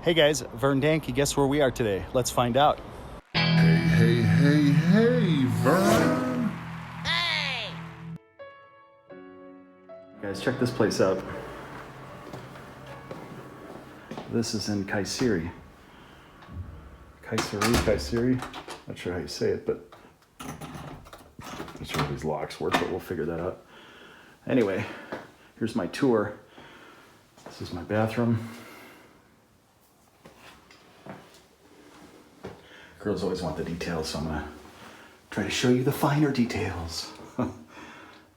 Hey guys, Vern, guess where we are today? Let's find out. Hey, Vern. Guys, check this place out. This is in Kayseri. Kayseri. Not sure how you say it, but not sure how these locks work, but we'll figure that out. Anyway, here's my tour. This is my bathroom. Girls always want the details, so I'm gonna try to show you the finer details. All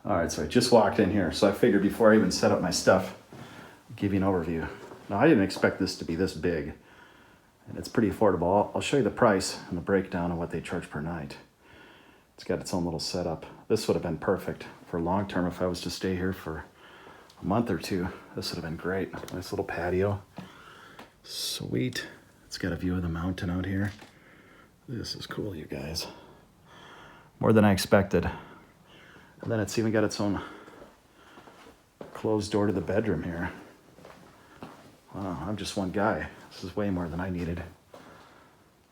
right, so I just walked in here, so I figured before I even set up my stuff, I'll give you an overview. Now, I didn't expect this to be this big, and it's pretty affordable. I'll show you the price and the breakdown of what they charge per night. It's got its own little setup. This would have been perfect for long term if I was to stay here for a month or two. This would have been great. Nice little patio. Sweet. It's got a view of the mountain out here. This is cool, you guys. More than I expected. And then it's even got its own closed door to the bedroom here. Wow, I'm just one guy. This is way more than I needed.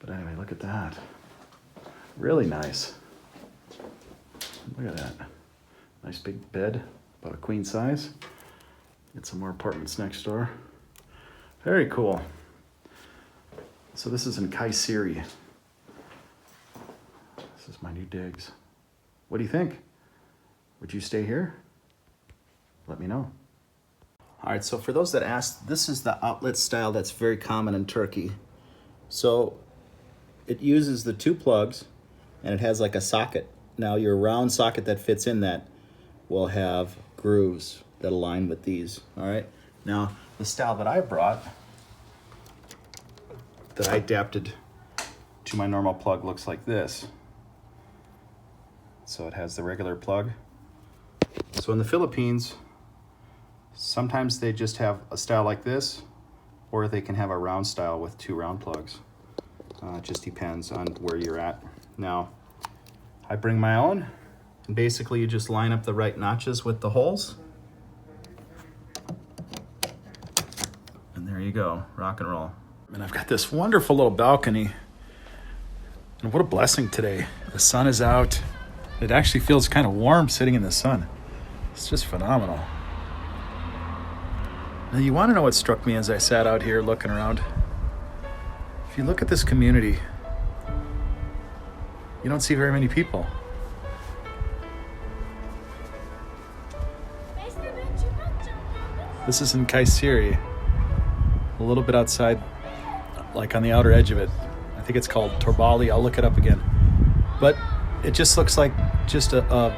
But anyway, look at that. Really nice. Look at that. Nice big bed, about a queen size. Get some more apartments next door. Very cool. So this is in Kayseri. This is my new digs. What do you think? Would you stay here? Let me know. All right, so for those that asked, this is the outlet style that's very common in Turkey. So it uses the two plugs and it has like a socket. Now your round socket that fits in that will have grooves that align with these, all right? Now, the style that I brought, that I adapted to my normal plug looks like this. So it has the regular plug. So in the Philippines, sometimes they just have a style like this, or they can have a round style with two round plugs. It just depends on where you're at. Now, I bring my own, and basically you just line up the right notches with the holes. And there you go, rock and roll. And I've got this wonderful little balcony. And what a blessing today. The sun is out. It actually feels kind of warm sitting in the sun. It's just phenomenal. Now, you want to know what struck me as I sat out here looking around? If you look at this community, you don't see very many people. This is in Kayseri, a little bit outside, like on the outer edge of it. I think it's called Torbali. I'll look it up again. But it just looks like just a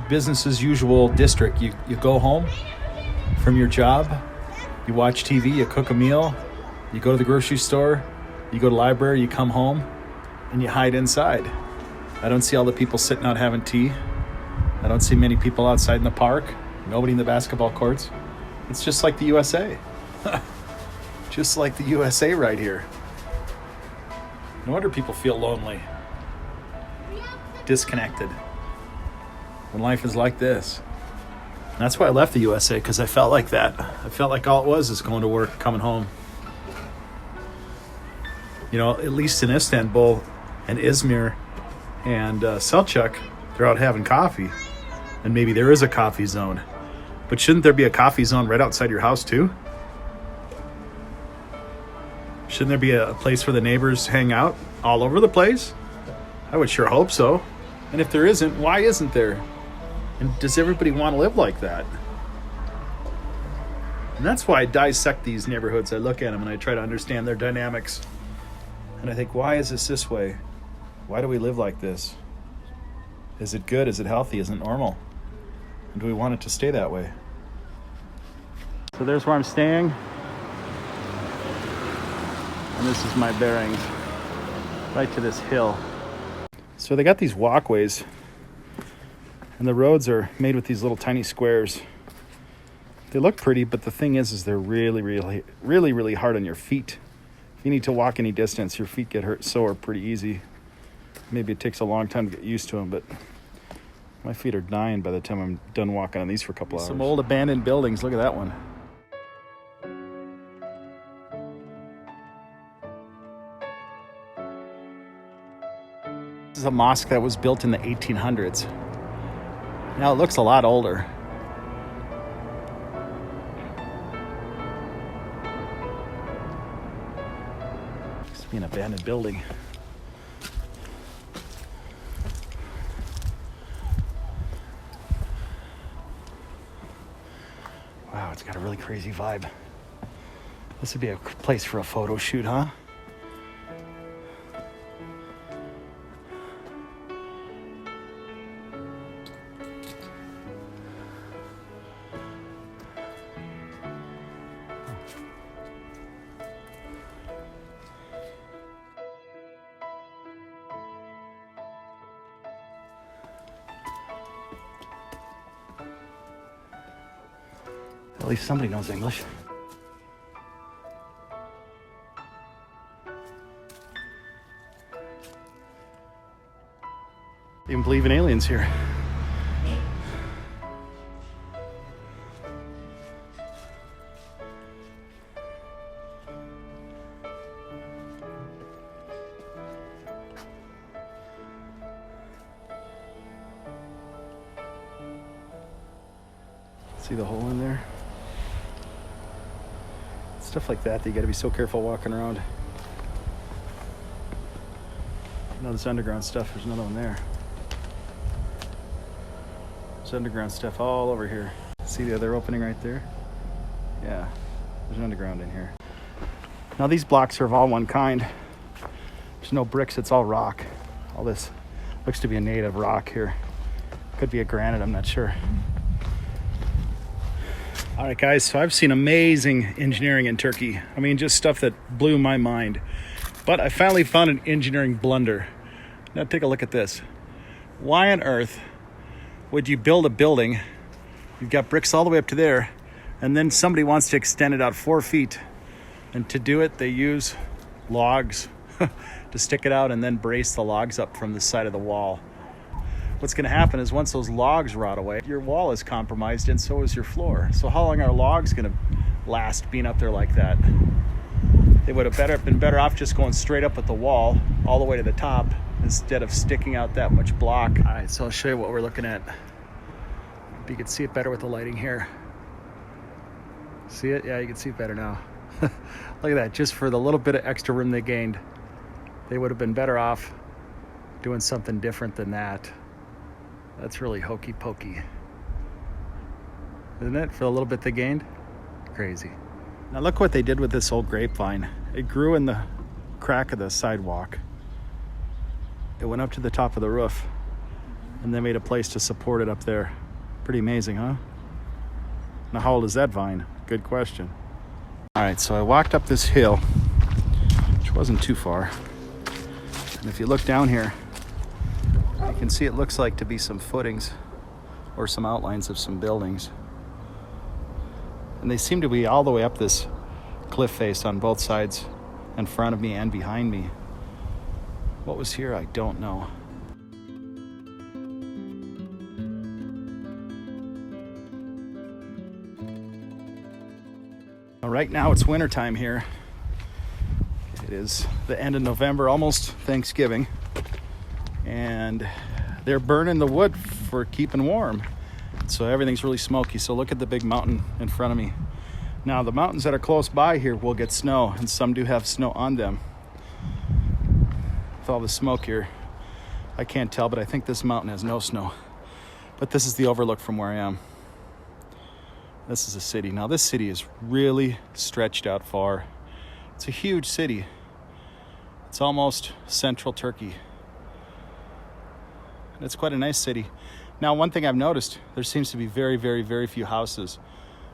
business as usual district. You go home from your job, you watch TV, you cook a meal, you go to the grocery store, you go to the library, you come home, and you hide inside. I don't see all the people sitting out having tea. I don't see many people outside in the park. Nobody in the basketball courts. It's just like the USA. Just like the USA right here. No wonder people feel lonely, disconnected, when life is like this. And that's why I left the USA, because I felt like that. I felt like all it was is going to work, coming home. You know, at least in Istanbul and Izmir and Selçuk, they're out having coffee. And maybe there is a coffee zone. But shouldn't there be a coffee zone right outside your house too? Shouldn't there be a place where the neighbors hang out all over the place? I would sure hope so. And if there isn't, why isn't there? And does everybody want to live like that? And that's why I dissect these neighborhoods. I look at them and I try to understand their dynamics. And I think, why is this way? Why do we live like this? Is it good? Is it healthy? Is it normal? And do we want it to stay that way? So there's where I'm staying. And this is my bearings. Right to this hill. So they got these walkways, and the roads are made with these little tiny squares. They look pretty, but the thing is they're really hard on your feet. If you need to walk any distance, your feet get hurt sore pretty easy. Maybe it takes a long time to get used to them, but my feet are dying by the time I'm done walking on these for a couple hours. Some old abandoned buildings. Look at that one. This is a mosque that was built in the 1800s. Now it looks a lot older. Used to be an abandoned building. Wow, it's got a really crazy vibe. This would be a place for a photo shoot, huh? At least somebody knows English. They even believe in aliens here. See the hole in there? Stuff like that you got to be so careful walking around. Now this underground stuff, there's another one there. There's underground stuff all over here. See the other opening right there? Yeah, there's an underground in here. Now these blocks are of all one kind. There's no bricks, it's all rock. All this looks to be a native rock here. Could be a granite, I'm not sure. All right, guys, so I've seen amazing engineering in Turkey. I mean, just stuff that blew my mind. But I finally found an engineering blunder. Now take a look at this. Why on earth would you build a building? You've got bricks all the way up to there, and then somebody wants to extend it out 4 feet. And to do it, they use logs to stick it out and then brace the logs up from the side of the wall. What's going to happen is once those logs rot away, your wall is compromised and so is your floor. So how long are logs going to last being up there like that? They would have been better off just going straight up with the wall all the way to the top instead of sticking out that much block. All right, so I'll show you what we're looking at. You can see it better with the lighting here. See it? Yeah, you can see it better now. Look at that, just for the little bit of extra room they gained. They would have been better off doing something different than that. That's really hokey pokey, isn't it? For a little bit they gained? Crazy. Now look what they did with this old grapevine. It grew in the crack of the sidewalk. It went up to the top of the roof and they made a place to support it up there. Pretty amazing, huh? Now how old is that vine? Good question. All right, so I walked up this hill, which wasn't too far. And if you look down here, you can see it looks like to be some footings or some outlines of some buildings. And they seem to be all the way up this cliff face on both sides, in front of me and behind me. What was here, I don't know. Well, right now it's wintertime here. It is the end of November, almost Thanksgiving. And they're burning the wood for keeping warm. So everything's really smoky. So look at the big mountain in front of me. Now the mountains that are close by here will get snow, and some do have snow on them. With all the smoke here, I can't tell, but I think this mountain has no snow. But this is the overlook from where I am. This is a city. Now this city is really stretched out far. It's a huge city. It's almost central Turkey. It's quite a nice city. Now, one thing I've noticed, there seems to be very, very, very few houses.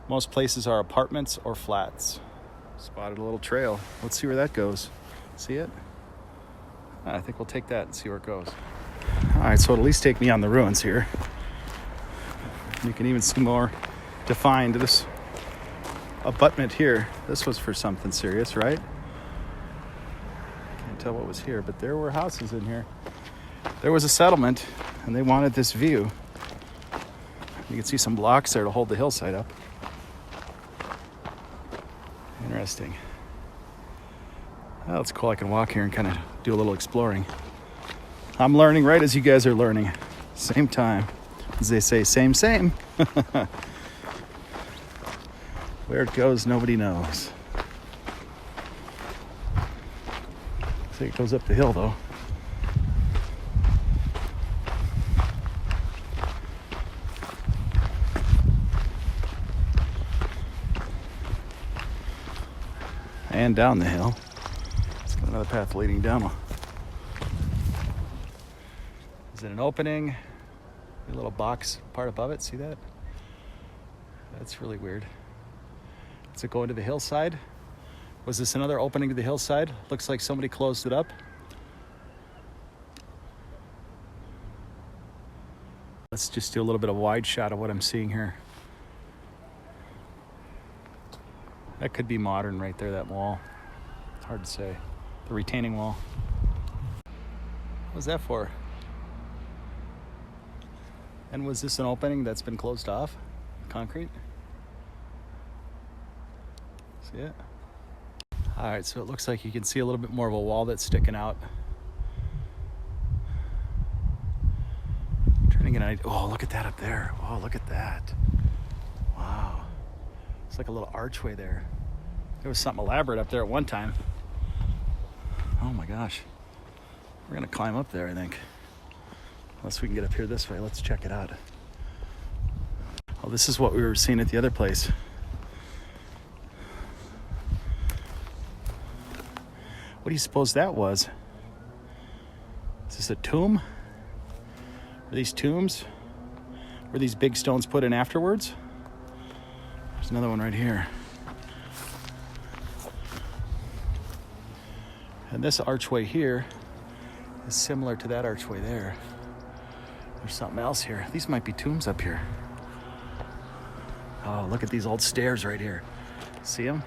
Most places are apartments or flats. Spotted a little trail. Let's see where that goes. See it? I think we'll take that and see where it goes. All right, so it'll at least take me on the ruins here. You can even see more defined. This abutment here, this was for something serious, right? Can't tell what was here, but there were houses in here. There was a settlement, and they wanted this view. You can see some blocks there to hold the hillside up. Interesting. Well, it's cool. I can walk here and kind of do a little exploring. I'm learning right as you guys are learning. Same time. As they say, same. Where it goes, nobody knows. I think it goes up the hill, though. And down the hill. It's got another path leading down. Is it an opening? A little box part above it, see that? That's really weird. Does it go into the hillside? Was this another opening to the hillside? Looks like somebody closed it up. Let's just do a little bit of wide shot of what I'm seeing here. That could be modern right there, that wall. It's hard to say. The retaining wall. What was that for? And was this an opening that's been closed off? Concrete? See it? All right, so it looks like you can see a little bit more of a wall that's sticking out. I'm trying to get an idea. Oh, look at that up there. Oh, look at that. Wow. It's like a little archway there. There was something elaborate up there at one time. Oh my gosh. We're gonna climb up there, I think. Unless we can get up here this way. Let's check it out. Oh, this is what we were seeing at the other place. What do you suppose that was? Is this a tomb? Are these tombs? Were these big stones put in afterwards? There's another one right here. And this archway here is similar to that archway there. There's something else here. These might be tombs up here. Oh, look at these old stairs right here. See them?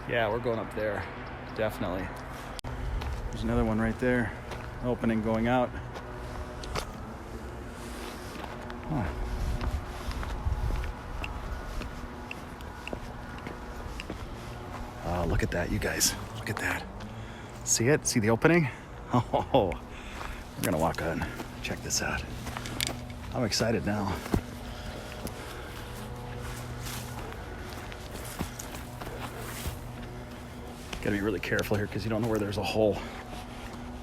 Yeah, we're going up there. Definitely. There's another one right there. Opening going out. Huh. Oh, look at that, you guys. Look at that. See it? See the opening? Oh, we're gonna walk on. Check this out. I'm excited now. Gotta be really careful here because you don't know where there's a hole,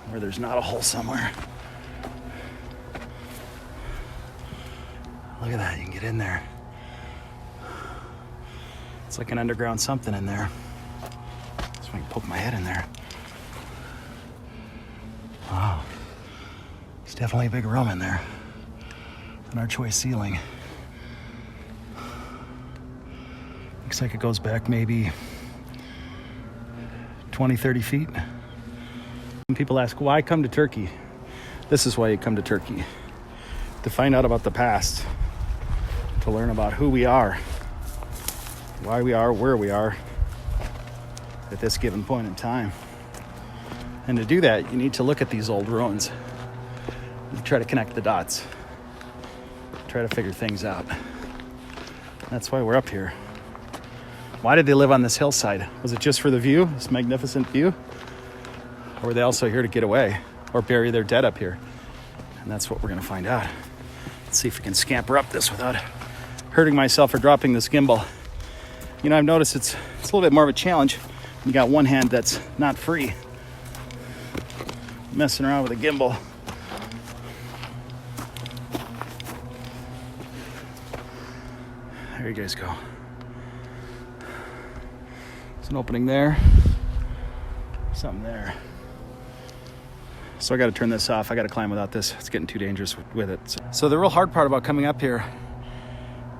where there's not a hole somewhere. Look at that, you can get in there. It's like an underground something in there. So I can poke my head in there. Wow. It's definitely a big room in there. An archway ceiling. Looks like it goes back maybe 20, 30 feet. When people ask, why come to Turkey? This is why you come to Turkey. To find out about the past. To learn about who we are. Why we are, where we are. At this given point in time. And to do that, you need to look at these old ruins. And try to connect the dots. Try to figure things out. That's why we're up here. Why did they live on this hillside? Was it just for the view, this magnificent view? Or were they also here to get away or bury their dead up here? And that's what we're gonna find out. Let's see if we can scamper up this without hurting myself or dropping this gimbal. You know, I've noticed it's a little bit more of a challenge when you got one hand that's not free. Messing around with a gimbal. There you guys go. There's an opening there. Something there. So I got to turn this off. I got to climb without this. It's getting too dangerous with it. So the real hard part about coming up here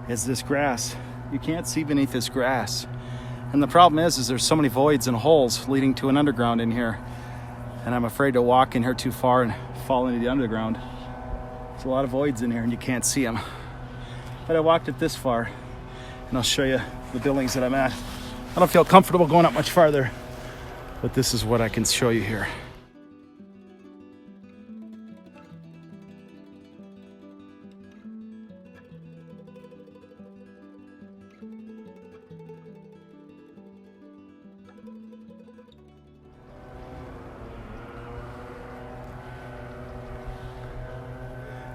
is this grass. You can't see beneath this grass. And the problem is there's so many voids and holes leading to an underground in here. And I'm afraid to walk in here too far and fall into the underground. There's a lot of voids in here and you can't see them. But I walked it this far and I'll show you the buildings that I'm at. I don't feel comfortable going up much farther, but this is what I can show you here.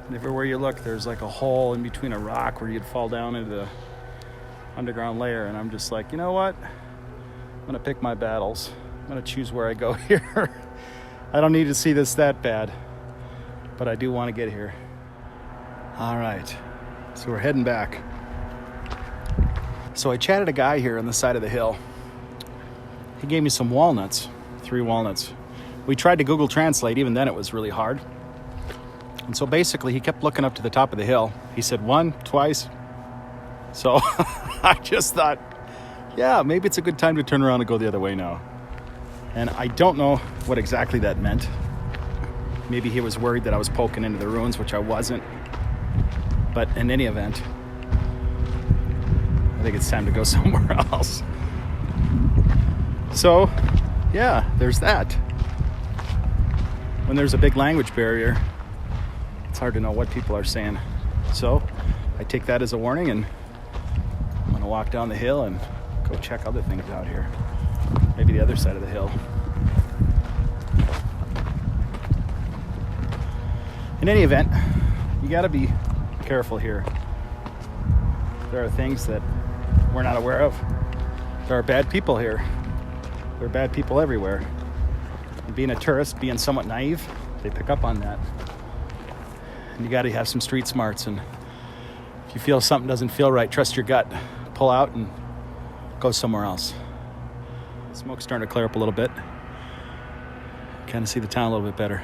And everywhere you look, there's like a hole in between a rock where you'd fall down into the underground layer. And I'm just like, you know what? I'm gonna pick my battles. I'm gonna choose where I go here. I don't need to see this that bad, but I do want to get here. All right, so we're heading back. So I chatted a guy here on the side of the hill. He gave me some walnuts, 3 walnuts. We tried to Google Translate, even then it was really hard. And so basically he kept looking up to the top of the hill. He said 1, twice. So I just thought, yeah, maybe it's a good time to turn around and go the other way now. And I don't know what exactly that meant. Maybe he was worried that I was poking into the ruins, which I wasn't. But in any event, I think it's time to go somewhere else. So, yeah, there's that. When there's a big language barrier, it's hard to know what people are saying. So, I take that as a warning, and I'm gonna walk down the hill and go check other things out here. Maybe the other side of the hill. In any event, you gotta be careful here. There are things that we're not aware of. There are bad people here. There are bad people everywhere. And being a tourist, being somewhat naive, they pick up on that. And you gotta have some street smarts, and if you feel something doesn't feel right, trust your gut. Pull out and go somewhere else. The smoke's starting to clear up a little bit. Kind of see the town a little bit better.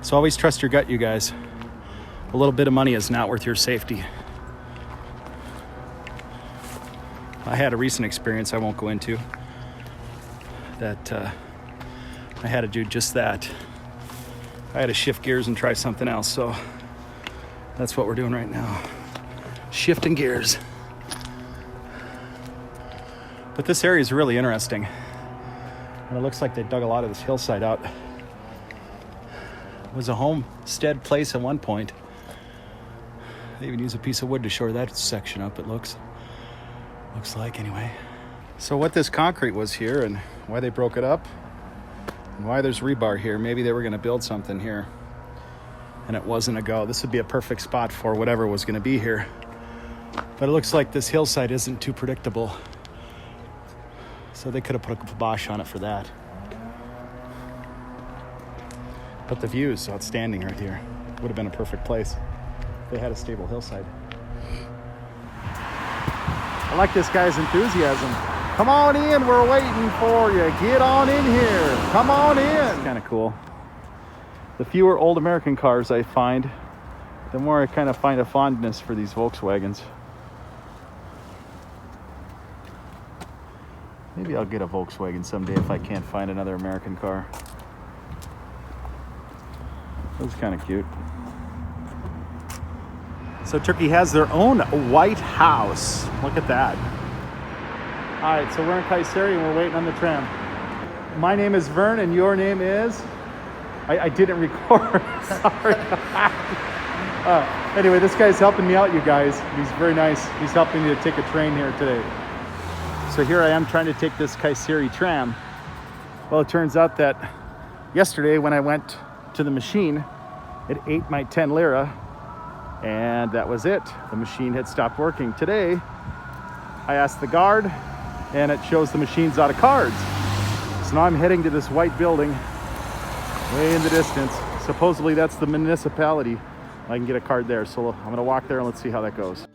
So always trust your gut, you guys. A little bit of money is not worth your safety. I had a recent experience I won't go into that I had to do just that. I had to shift gears and try something else, so that's what we're doing right now. Shifting gears. But this area is really interesting. And it looks like they dug a lot of this hillside out. It was a homestead place at one point. They even used a piece of wood to shore that section up, it looks like anyway. So what this concrete was here and why they broke it up and why there's rebar here, maybe they were gonna build something here and it wasn't a go. This would be a perfect spot for whatever was gonna be here. But it looks like this hillside isn't too predictable. So they could have put a kibosh on it for that. But the view is outstanding right here. Would have been a perfect place if they had a stable hillside. I like this guy's enthusiasm. Come on in, we're waiting for you. Get on in here. Come on in. It's kind of cool. The fewer old American cars I find, the more I kind of find a fondness for these Volkswagens. Maybe I'll get a Volkswagen someday if I can't find another American car. That's kind of cute. So Turkey has their own White House. Look at that. All right, so we're in Kayseri and we're waiting on the tram. My name is Vern and your name is? I didn't record, sorry. Anyway, this guy's helping me out, you guys. He's very nice. He's helping me to take a train here today. So here I am trying to take this Kayseri tram. Well, it turns out that yesterday when I went to the machine, it ate my 10 lira, and that was it. The machine had stopped working. Today, I asked the guard, and it shows the machine's out of cards. So now I'm heading to this white building way in the distance. Supposedly that's the municipality. I can get a card there, so I'm gonna walk there and let's see how that goes.